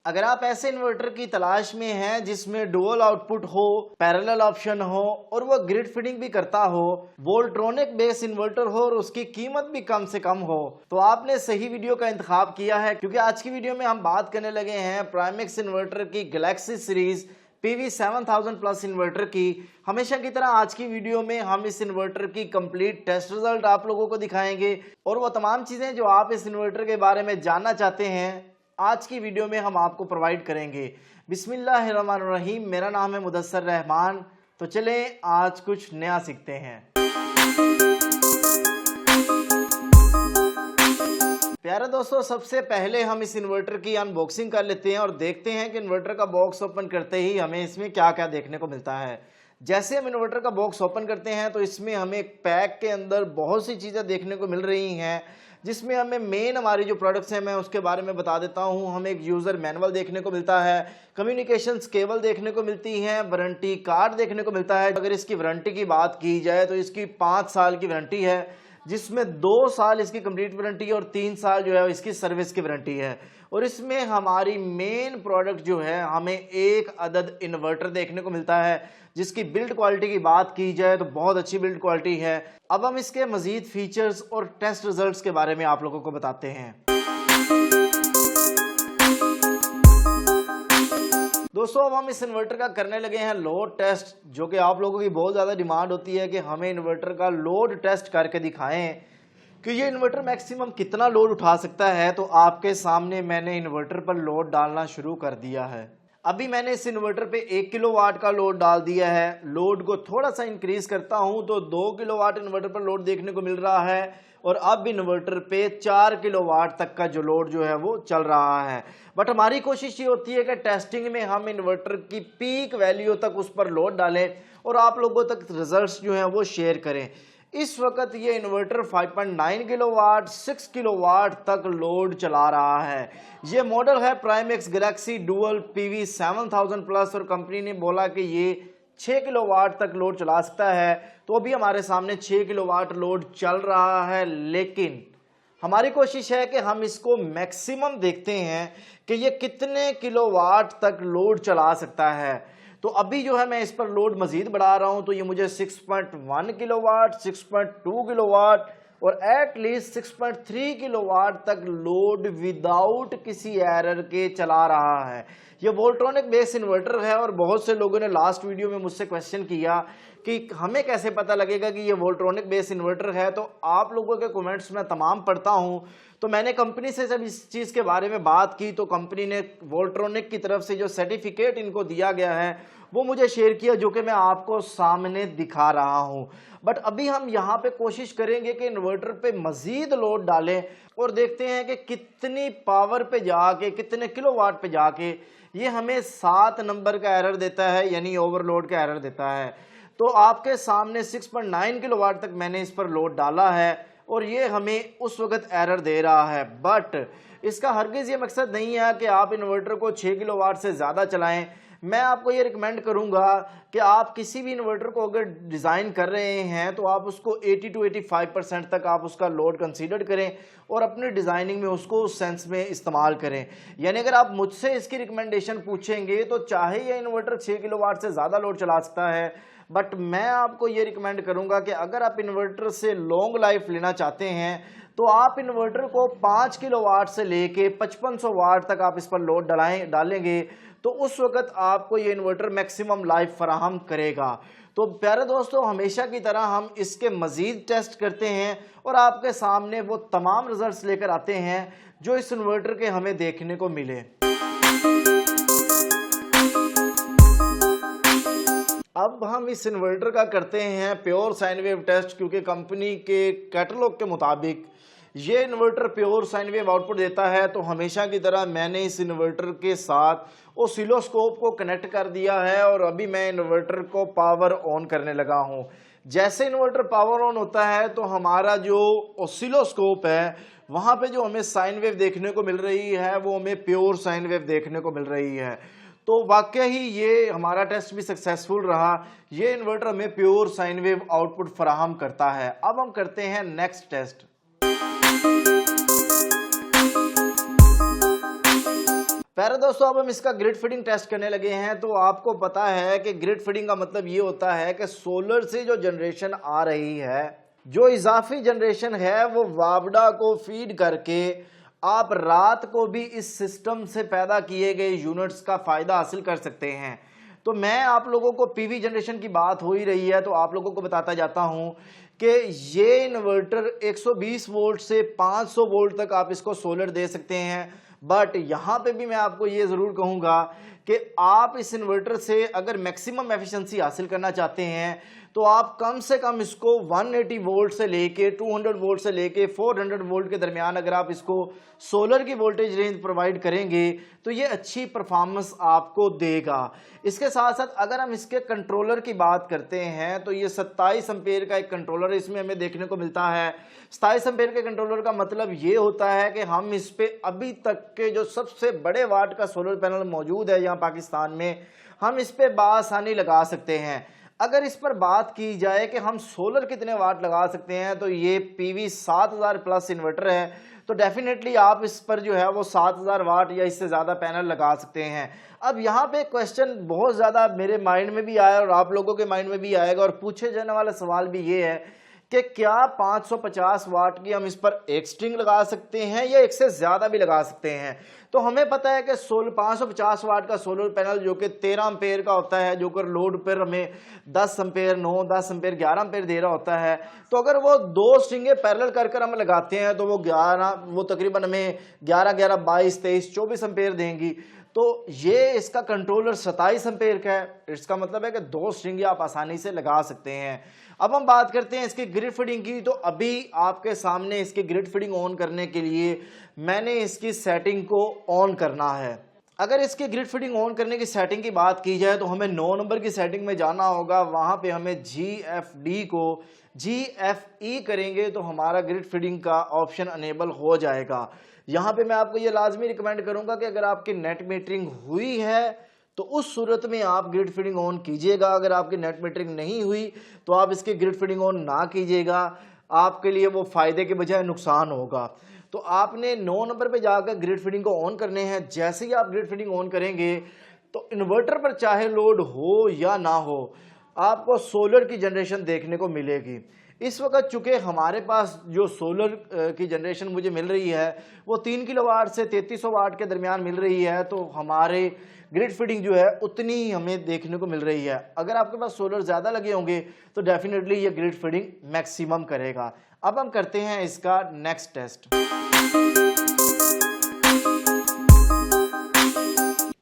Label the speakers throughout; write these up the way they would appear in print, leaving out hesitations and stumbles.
Speaker 1: अगर आप ऐसे इन्वर्टर की तलाश में हैं जिसमें डुअल आउटपुट हो, पैरेलल ऑप्शन हो और वो ग्रिड फीडिंग भी करता हो, वोल्ट्रॉनिक बेस इन्वर्टर हो और उसकी कीमत भी कम से कम हो, तो आपने सही वीडियो का इंतखाब किया है। क्योंकि आज की वीडियो में हम बात करने लगे हैं प्राइमेक्स इन्वर्टर की Galaxy series PV7000 plus inverter की। हमेशा की तरह आज की वीडियो में हम इस इन्वर्टर की कंप्लीट टेस्ट रिजल्ट आप लोगों को दिखाएंगे और वो तमाम चीजें जो आप इस इन्वर्टर के बारे में जानना चाहते हैं आज की वीडियो में हम आपको प्रोवाइड करेंगे। बिस्मिल्लाहिर्रहमानिर्रहीम, मेरा नाम है मुदस्सर रहमान। तो चलें आज कुछ नया सीखते हैं। प्यारे दोस्तों, सबसे पहले हम इस इन्वर्टर की अनबॉक्सिंग कर लेते हैं और देखते हैं कि इन्वर्टर का बॉक्स ओपन करते ही हमें इसमें क्या क्या देखने को मिलता है। जैसे हम इन्वर्टर का बॉक्स ओपन करते हैं तो इसमें हमें एक पैक के अंदर बहुत सी चीज़ें देखने को मिल रही हैं, जिसमें हमें मेन हमारी जो प्रोडक्ट्स हैं मैं उसके बारे में बता देता हूं। हमें एक यूज़र मैनुअल देखने को मिलता है, कम्युनिकेशंस केबल देखने को मिलती हैं, वारंटी कार्ड देखने को मिलता है। अगर इसकी वारंटी की बात की जाए तो इसकी 5 साल की वारंटी है, जिसमें 2 साल इसकी कंप्लीट वारंटी और 3 साल जो है इसकी सर्विस की वारंटी है। और इसमें हमारी मेन प्रोडक्ट जो है हमें एक अदद इन्वर्टर देखने को मिलता है, जिसकी बिल्ड क्वालिटी की बात की जाए तो बहुत अच्छी बिल्ड क्वालिटी है। अब हम इसके मजीद फीचर्स और टेस्ट रिजल्ट्स के बारे में आप लोगों को बताते हैं। दोस्तों, अब हम इस इन्वर्टर का करने लगे हैं लोड टेस्ट, जो कि आप लोगों की बहुत ज़्यादा डिमांड होती है कि हमें इन्वर्टर का लोड टेस्ट करके दिखाएं कि ये इन्वर्टर मैक्सिमम कितना लोड उठा सकता है। तो आपके सामने मैंने इन्वर्टर पर लोड डालना शुरू कर दिया है। अभी मैंने इस इन्वर्टर पे 1 किलोवाट का लोड डाल दिया है। लोड को थोड़ा सा इंक्रीज करता हूं तो 2 किलोवाट इन्वर्टर पर लोड देखने को मिल रहा है और अब इन्वर्टर पे 4 किलोवाट तक का जो लोड जो है वो चल रहा है। बट हमारी कोशिश ये होती है कि टेस्टिंग में हम इन्वर्टर की पीक वैल्यू तक उस पर लोड डालें और आप लोगों तक रिजल्ट्स जो हैं वो शेयर करें। इस वक्त ये इन्वर्टर 5.9 किलोवाट 6 किलोवाट तक लोड चला रहा है। ये मॉडल है प्राइमेक्स गैलेक्सी डुअल PV7000 प्लस और कंपनी ने बोला कि ये 6 किलोवाट तक लोड चला सकता है। तो अभी हमारे सामने 6 किलोवाट लोड चल रहा है, लेकिन हमारी कोशिश है कि हम इसको मैक्सिमम देखते हैं कि ये कितने किलोवाट तक लोड चला सकता है। तो अभी जो है मैं इस पर लोड मजीद बढ़ा रहा हूं तो ये मुझे 6.1 किलोवाट 6.2 किलोवाट और एटलीस्ट 6.3 किलोवाट तक लोड विदाउट किसी एरर के चला रहा है। ये वोल्ट्रॉनिक बेस इन्वर्टर है और बहुत से लोगों ने लास्ट वीडियो में मुझसे क्वेश्चन किया कि हमें कैसे पता लगेगा कि ये वोल्ट्रॉनिक बेस इन्वर्टर है। तो आप लोगों के कमेंट्स मैं तमाम पढ़ता हूं, तो मैंने कंपनी से जब इस चीज़ के बारे में बात की तो कंपनी ने वोल्ट्रॉनिक की तरफ से जो सर्टिफिकेट इनको दिया गया है वो मुझे शेयर किया, जो कि मैं आपको सामने दिखा रहा हूं। बट अभी हम यहाँ पे कोशिश करेंगे कि इन्वर्टर पे मजीद लोड डालें और देखते हैं कि कितनी पावर पे जाके, कितने किलोवाट पे जाके ये हमें 7 नंबर का एरर देता है, यानी ओवरलोड का एरर देता है। तो आपके सामने 6.9 किलोवाट तक मैंने इस पर लोड डाला है और ये हमें उस वक्त एरर दे रहा है। बट इसका हरगिज़ ये मकसद नहीं है कि आप इन्वर्टर को 6 किलोवाट से ज़्यादा चलाएं। मैं आपको ये रिकमेंड करूंगा कि आप किसी भी इन्वर्टर को अगर डिज़ाइन कर रहे हैं तो आप उसको 80 to 85% तक आप उसका लोड कंसीडर करें और अपने डिज़ाइनिंग में उसको उस सेंस में इस्तेमाल करें। यानी अगर आप मुझसे इसकी रिकमेंडेशन पूछेंगे तो चाहे ये इन्वर्टर 6 किलोवाट से ज़्यादा लोड चला सकता है, बट मैं आपको ये रिकमेंड करूंगा कि अगर आप इन्वर्टर से लॉन्ग लाइफ लेना चाहते हैं तो आप इन्वर्टर को 5 किलोवाट से लेके 5500 वाट तक आप इस पर लोड डालेंगे तो उस वक्त आपको ये इन्वर्टर मैक्सिमम लाइफ फराहम करेगा। तो प्यारे दोस्तों, हमेशा की तरह हम इसके मजीद टेस्ट करते हैं और आपके सामने वो तमाम रिजल्ट्स लेकर आते हैं जो इस इन्वर्टर के हमें देखने को मिले। अब हम इस इन्वर्टर का करते हैं प्योर साइन वेव टेस्ट, क्योंकि कंपनी के कैटलॉग के मुताबिक ये inverter pure sine wave output देता है। तो हमेशा की तरह मैंने इस इन्वर्टर के साथ ऑसिलोस्कोप को कनेक्ट कर दिया है और अभी मैं इन्वर्टर को पावर ऑन करने लगा हूं। जैसे इन्वर्टर पावर ऑन होता है तो हमारा जो ऑसिलोस्कोप है वहां पे जो हमें साइन वेव देखने को मिल रही है वो हमें प्योर साइन वेव देखने को मिल रही है। तो वाकई ही ये हमारा टेस्ट भी सक्सेसफुल रहा। ये इन्वर्टर हमें प्योर साइन वेव आउटपुट फराहम करता है। अब हम करते हैं नेक्स्ट टेस्ट। प्यारे दोस्तों, अब हम इसका ग्रिड फीडिंग टेस्ट करने लगे हैं। तो आपको पता है कि ग्रिड फीडिंग का मतलब ये होता है कि सोलर से जो जनरेशन आ रही है, जो इजाफी जनरेशन है, वो वापडा को फीड करके आप रात को भी इस सिस्टम से पैदा किए गए यूनिट्स का फायदा हासिल कर सकते हैं। तो मैं आप लोगों को पीवी जनरेशन की बात हो ही रही है तो आप लोगों को बताता जाता हूं कि ये इन्वर्टर 120 वोल्ट से 500 वोल्ट तक आप इसको सोलर दे सकते हैं। बट यहां पे भी मैं आपको ये जरूर कहूंगा कि आप इस इन्वर्टर से अगर मैक्सिमम एफिशिएंसी हासिल करना चाहते हैं तो आप कम से कम इसको 180 वोल्ट से लेके 200 वोल्ट से लेके 400 वोल्ट के दरमियान अगर आप इसको सोलर की वोल्टेज रेंज प्रोवाइड करेंगे तो ये अच्छी परफॉर्मेंस आपको देगा। इसके साथ साथ अगर हम इसके कंट्रोलर की बात करते हैं तो ये 27 एम्पेयर का एक कंट्रोलर इसमें हमें देखने को मिलता है। 27 एम्पेयर के कंट्रोलर का मतलब ये होता है कि हम इस पे अभी तक के जो सबसे बड़े वाट का सोलर पैनल मौजूद है यहाँ पाकिस्तान में, हम इस पे बासानी लगा सकते हैं। अगर इस पर बात की जाए कि हम सोलर कितने वाट लगा सकते हैं तो ये पीवी 7000 प्लस इन्वर्टर है, तो डेफिनेटली आप इस पर जो है वो 7000 वाट या इससे ज़्यादा पैनल लगा सकते हैं। अब यहाँ पे क्वेश्चन बहुत ज़्यादा मेरे माइंड में भी आया और आप लोगों के माइंड में भी आएगा और पूछे जाने वाला सवाल भी ये है कि क्या 550 वाट की हम इस पर एक स्ट्रिंग लगा सकते हैं या एक से ज़्यादा भी लगा सकते हैं। तो हमें पता है कि 550 वाट का सोलर पैनल जो कि 13 एम्पेयर का होता है, जो कि लोड पर हमें 10 एम्पेयर 9, 10 एम्पेयर 11 एम्पेयर दे रहा होता है, तो अगर वो दो स्ट्रिंगें पैरेलल कर हम लगाते हैं तो वो तकरीबन हमें 11, 11, 22, 23, 24 एम्पेयर देंगी। तो ये इसका कंट्रोलर 27 एम्पेयर का है। इसका मतलब है कि दो स्ट्रिंग आप आसानी से लगा सकते हैं। अब हम बात करते हैं इसकी ग्रिड फीडिंग की। तो अभी आपके सामने इसकी ग्रिड फीडिंग ऑन करने के लिए मैंने इसकी सेटिंग को ऑन करना है। अगर इसकी ग्रिड फीडिंग ऑन करने की सेटिंग की बात की जाए तो हमें 9 नंबर की सेटिंग में जाना होगा। वहां पे हमें GFD को GFE करेंगे तो हमारा ग्रिड फीडिंग का ऑप्शन अनेबल हो जाएगा। यहाँ पे मैं आपको ये लाजमी रिकमेंड करूंगा कि अगर आपकी नेट मीटरिंग हुई है तो उस सूरत में आप ग्रिड फीडिंग ऑन कीजिएगा। अगर आपकी नेट मीटरिंग नहीं हुई तो आप इसकी ग्रिड फीडिंग ऑन ना कीजिएगा, आपके लिए वो फायदे के बजाय नुकसान होगा। तो आपने 9 नंबर पे जाकर ग्रिड फीडिंग को ऑन करने हैं। जैसे ही आप ग्रिड फीडिंग ऑन करेंगे तो इन्वर्टर पर चाहे लोड हो या ना हो, आपको सोलर की जनरेशन देखने को मिलेगी। इस वक्त चूंकि हमारे पास जो सोलर की जनरेशन मुझे मिल रही है वो 3 किलोवाट से 3300 वाट के दरमियान मिल रही है, तो हमारे ग्रिड फीडिंग जो है उतनी ही हमें देखने को मिल रही है। अगर आपके पास सोलर ज़्यादा लगे होंगे तो डेफिनेटली ये ग्रिड फीडिंग मैक्सिमम करेगा। अब हम करते हैं इसका नेक्स्ट टेस्ट।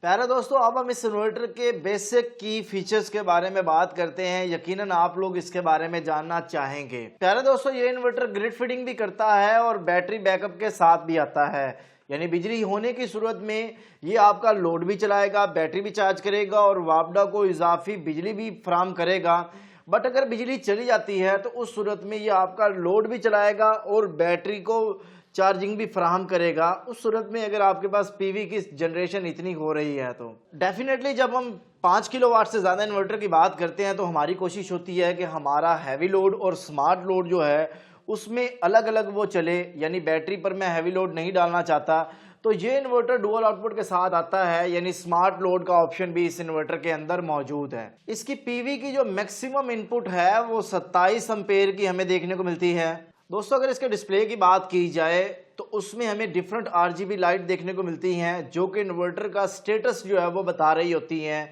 Speaker 1: प्यारे दोस्तों, अब हम इस इन्वर्टर के बेसिक की फीचर्स के बारे में बात करते हैं। यकीनन आप लोग इसके बारे में जानना चाहेंगे। प्यारे दोस्तों, ये इन्वर्टर ग्रिड फीडिंग भी करता है और बैटरी बैकअप के साथ भी आता है, यानी बिजली होने की सूरत में ये आपका लोड भी चलाएगा, बैटरी भी चार्ज करेगा और वापडा को इजाफी बिजली भी फराहम करेगा। बट अगर बिजली चली जाती है तो उस सूरत में ये आपका लोड भी चलाएगा और बैटरी को चार्जिंग भी फराहम करेगा। उस सूरत में अगर आपके पास पीवी की जनरेशन इतनी हो रही है तो डेफिनेटली जब हम 5 किलोवाट से ज़्यादा इन्वर्टर की बात करते हैं तो हमारी कोशिश होती है कि हमारा हैवी लोड और स्मार्ट लोड जो है उसमें अलग अलग वो चले, यानी बैटरी पर मैं हैवी लोड नहीं डालना चाहता तो ये इन्वर्टर डुअल आउटपुट के साथ आता है, यानी स्मार्ट लोड का ऑप्शन भी इस इन्वर्टर के अंदर मौजूद है। इसकी पीवी की जो मैक्सिमम इनपुट है वो 27 एम्पेयर की हमें देखने को मिलती है। दोस्तों, अगर इसके डिस्प्ले की बात की जाए तो उसमें हमें डिफरेंट RGB लाइट देखने को मिलती हैं जो कि इन्वर्टर का स्टेटस जो है वो बता रही होती हैं।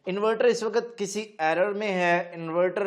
Speaker 1: इन्वर्टर इस वक्त किसी एरर में है, इन्वर्टर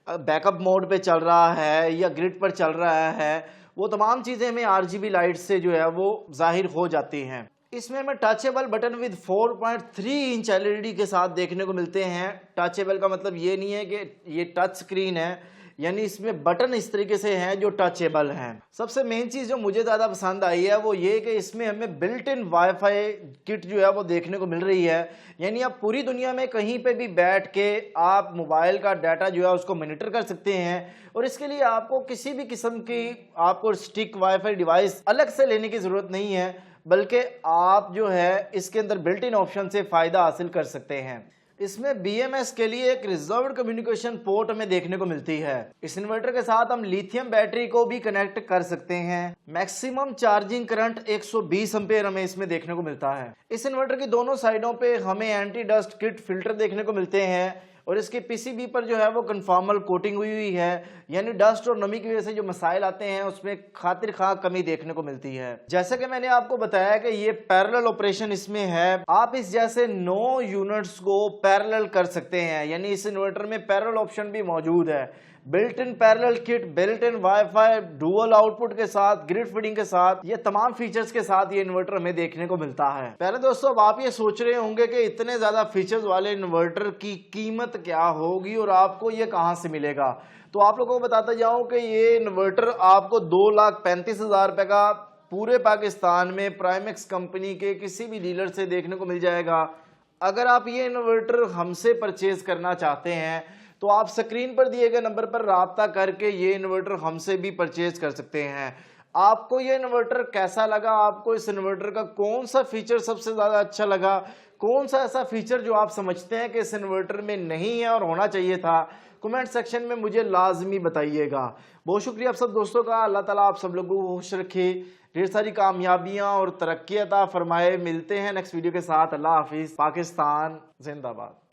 Speaker 1: बैकअप मोड पे चल रहा है या ग्रिड पर चल रहा है, वो तमाम चीज़ें हमें RGB लाइट से जो है वो जाहिर हो जाती हैं। इसमें हमें touchable button with 4.3 inch LED के साथ देखने को मिलते हैं। टचेबल का मतलब ये नहीं है कि ये टच स्क्रीन है, यानी इसमें बटन इस तरीके से हैं जो टचेबल हैं। सबसे मेन चीज़ जो मुझे ज़्यादा पसंद आई है वो ये कि इसमें हमें बिल्ट इन वाईफाई किट जो है वो देखने को मिल रही है, यानी आप पूरी दुनिया में कहीं पे भी बैठ के आप मोबाइल का डाटा जो है उसको मॉनिटर कर सकते हैं और इसके लिए आपको किसी भी किस्म की आपको स्टिक वाईफाई डिवाइस अलग से लेने की ज़रूरत नहीं है, बल्कि आप जो है इसके अंदर बिल्ट इन ऑप्शन से फ़ायदा हासिल कर सकते हैं। इसमें BMS के लिए एक रिजर्व्ड कम्युनिकेशन पोर्ट हमें देखने को मिलती है। इस इन्वर्टर के साथ हम लिथियम बैटरी को भी कनेक्ट कर सकते हैं। मैक्सिमम चार्जिंग करंट 120 एम्पेयर हमें इसमें देखने को मिलता है। इस इन्वर्टर की दोनों साइडों पे हमें एंटी डस्ट किट फिल्टर देखने को मिलते हैं और इसके PCB पर जो है वो कन्फॉर्मल कोटिंग हुई है, यानी डस्ट और नमी की वजह से जो मसाइल आते हैं उसमें खातिर खा कमी देखने को मिलती है। जैसे कि मैंने आपको बताया कि ये पैरेलल ऑपरेशन इसमें है, आप इस जैसे 9 यूनिट्स को पैरेलल कर सकते हैं, यानी इस इन्वर्टर में पैरेलल ऑप्शन भी मौजूद है। Built in parallel kit, built in wifi, dual output के साथ, ग्रिड फीडिंग के साथ, ये तमाम फीचर्स के साथ ये इन्वर्टर हमें देखने को मिलता है। पहले दोस्तों अब आप ये सोच रहे होंगे कि इतने ज्यादा फीचर्स वाले इन्वर्टर की कीमत क्या होगी और आपको ये कहां से मिलेगा। तो आप लोगों को बताता जाऊं कि ये इन्वर्टर आपको 2,35,000 रुपए का पूरे पाकिस्तान में प्राइमेक्स कंपनी के किसी भी डीलर से देखने को मिल जाएगा। अगर आप ये इन्वर्टर हमसे परचेज करना चाहते हैं तो आप स्क्रीन पर दिए गए नंबर पर राब्ता करके ये इन्वर्टर हमसे भी परचेज कर सकते हैं। आपको ये इन्वर्टर कैसा लगा, आपको इस इन्वर्टर का कौन सा फीचर सबसे ज्यादा अच्छा लगा, कौन सा ऐसा फीचर जो आप समझते हैं कि इस इन्वर्टर में नहीं है और होना चाहिए था, कमेंट सेक्शन में मुझे लाजमी बताइएगा। बहुत शुक्रिया आप सब दोस्तों का। अल्लाह ताला आप सब लोगों को खुश रखे, ढेर सारी कामयाबियां और तरक्की अता फरमाए। मिलते हैं नेक्स्ट वीडियो के साथ। अल्लाह हाफिज। पाकिस्तान जिंदाबाद।